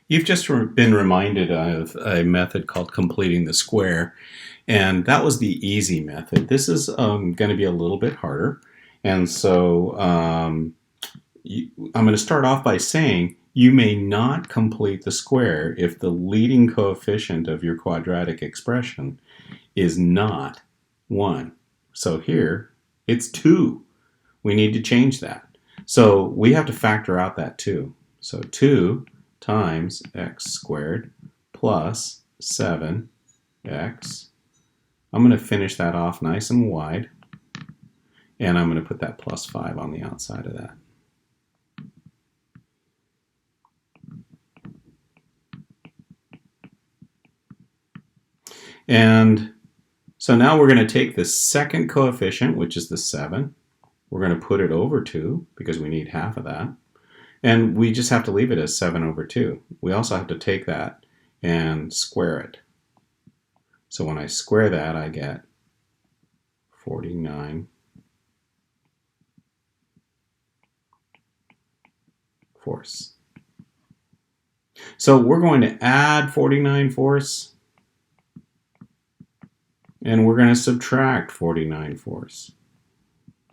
You've just been reminded of a method called completing the square, and that was the easy method. This is going to be a little bit harder, and so I'm going to start off by saying you may not complete the square if the leading coefficient of your quadratic expression is not 1. So here it's 2. We need to change that. So we have to factor out that 2. So 2 times x squared plus 7x. I'm going to finish that off nice and wide, and I'm going to put that plus 5 on the outside of that. And so now we're going to take the second coefficient, which is the 7. We're going to put it over 2 because we need half of that. And we just have to leave it as 7 over 2. We also have to take that and square it. So when I square that, I get 49 fourths. So we're going to add 49 fourths, and we're going to subtract 49 fourths.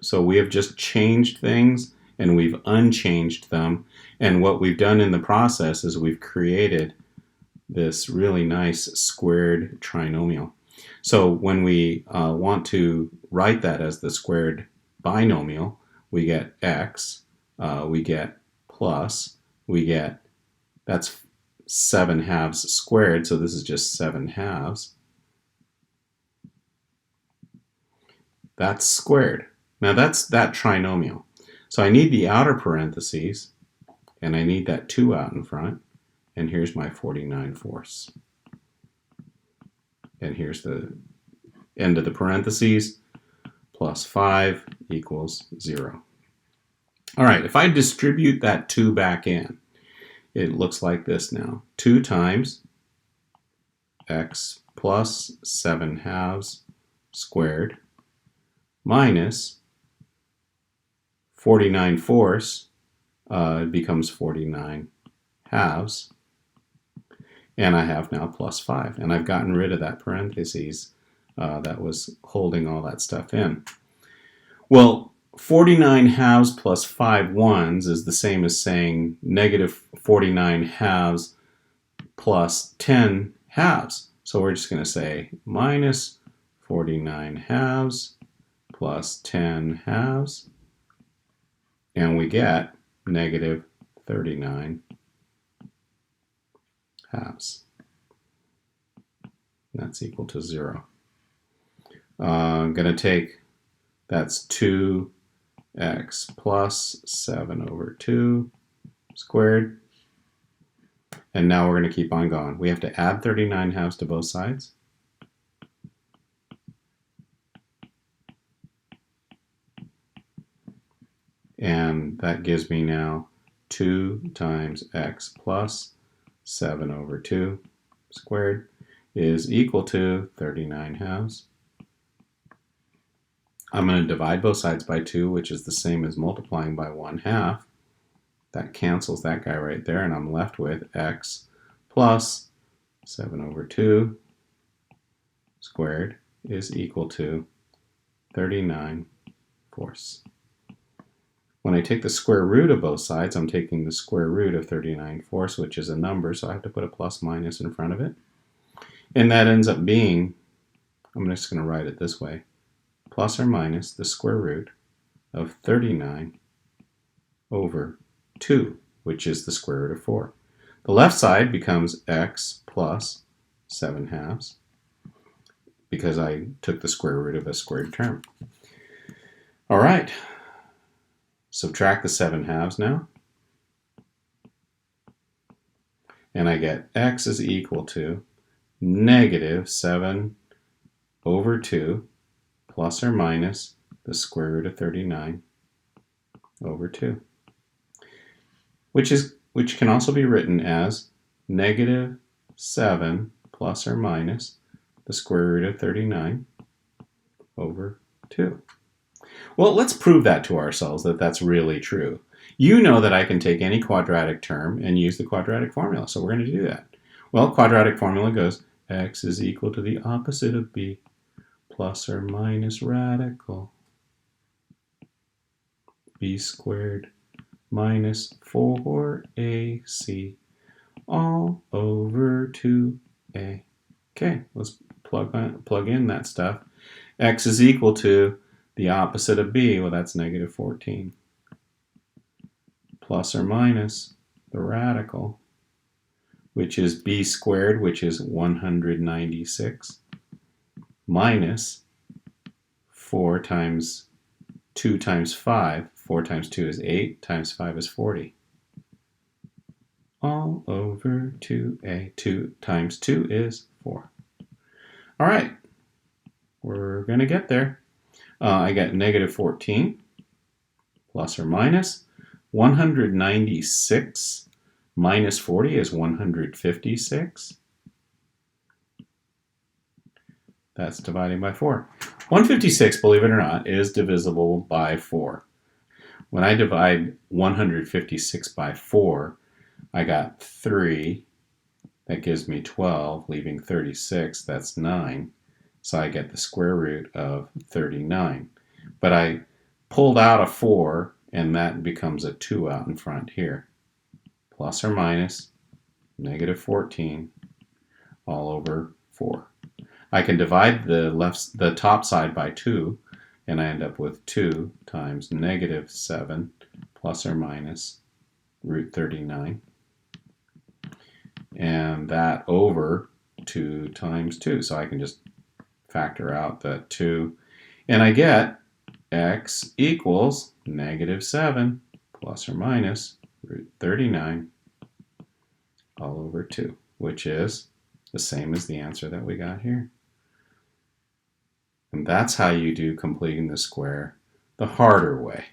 So we have just changed things, and we've unchanged them. And what we've done in the process is we've created this really nice squared trinomial. So when we want to write that as the squared binomial, we get x, we get plus, we get, that's 7 halves squared, so this is just 7 halves. That's squared. Now that's that trinomial. So I need the outer parentheses, and I need that 2 out in front, and here's my 49 fourths. And here's the end of the parentheses, plus 5 equals 0. All right, if I distribute that 2 back in, it looks like this now. 2 times x plus 7 halves squared minus 49 fourths, it becomes 49 halves, and I have now plus 5, and I've gotten rid of that parentheses that was holding all that stuff in. Well, 49 halves plus 5 ones is the same as saying negative 49 halves plus 10 halves. So we're just going to say minus 49 halves plus 10 halves, and we get negative 39 halves. That's equal to 0. I'm going to take, that's 2x plus 7 over 2 squared. And now we're going to keep on going. We have to add 39 halves to both sides. And that gives me now 2 times x plus 7 over 2 squared is equal to 39 halves. I'm going to divide both sides by 2, which is the same as multiplying by 1/2. That cancels that guy right there, and I'm left with x plus 7 over 2 squared is equal to 39 fourths. When I take the square root of both sides, I'm taking the square root of 39 fourths, which is a number, so I have to put a plus minus in front of it. And that ends up being, I'm just going to write it this way, plus or minus the square root of 39 over 2, which is the square root of 4. The left side becomes x plus 7 halves, because I took the square root of a squared term. All right. Subtract the 7 halves now, and I get x is equal to negative 7 over 2 plus or minus the square root of 39 over 2, which can also be written as negative 7 plus or minus the square root of 39 over 2. Well, let's prove that to ourselves, that that's really true. You know that I can take any quadratic term and use the quadratic formula, so we're going to do that. Well, quadratic formula goes x is equal to the opposite of b plus or minus radical b squared minus 4ac all over 2a. Okay, let's plug in that stuff. X is equal to the opposite of b, well, that's negative 14, plus or minus the radical, which is b squared, which is 196, minus 4 times 2 times 5. 4 times 2 is 8, times 5 is 40. All over 2a. 2 times 2 is 4. All right, we're going to get there. I got negative 14 plus or minus 196 minus 40 is 156. That's dividing by 4. 156, believe it or not, is divisible by 4. When I divide 156 by 4, I got 3. That gives me 12, leaving 36. That's 9. So I get the square root of 39. But I pulled out a 4, and that becomes a 2 out in front here. Plus or minus negative 14 all over 4. I can divide the top side by 2, and I end up with 2 times negative 7 plus or minus root 39. And that over 2 times 2. So I can just factor out that 2. And I get x equals negative 7 plus or minus root 39 all over 2, which is the same as the answer that we got here. And that's how you do completing the square the harder way.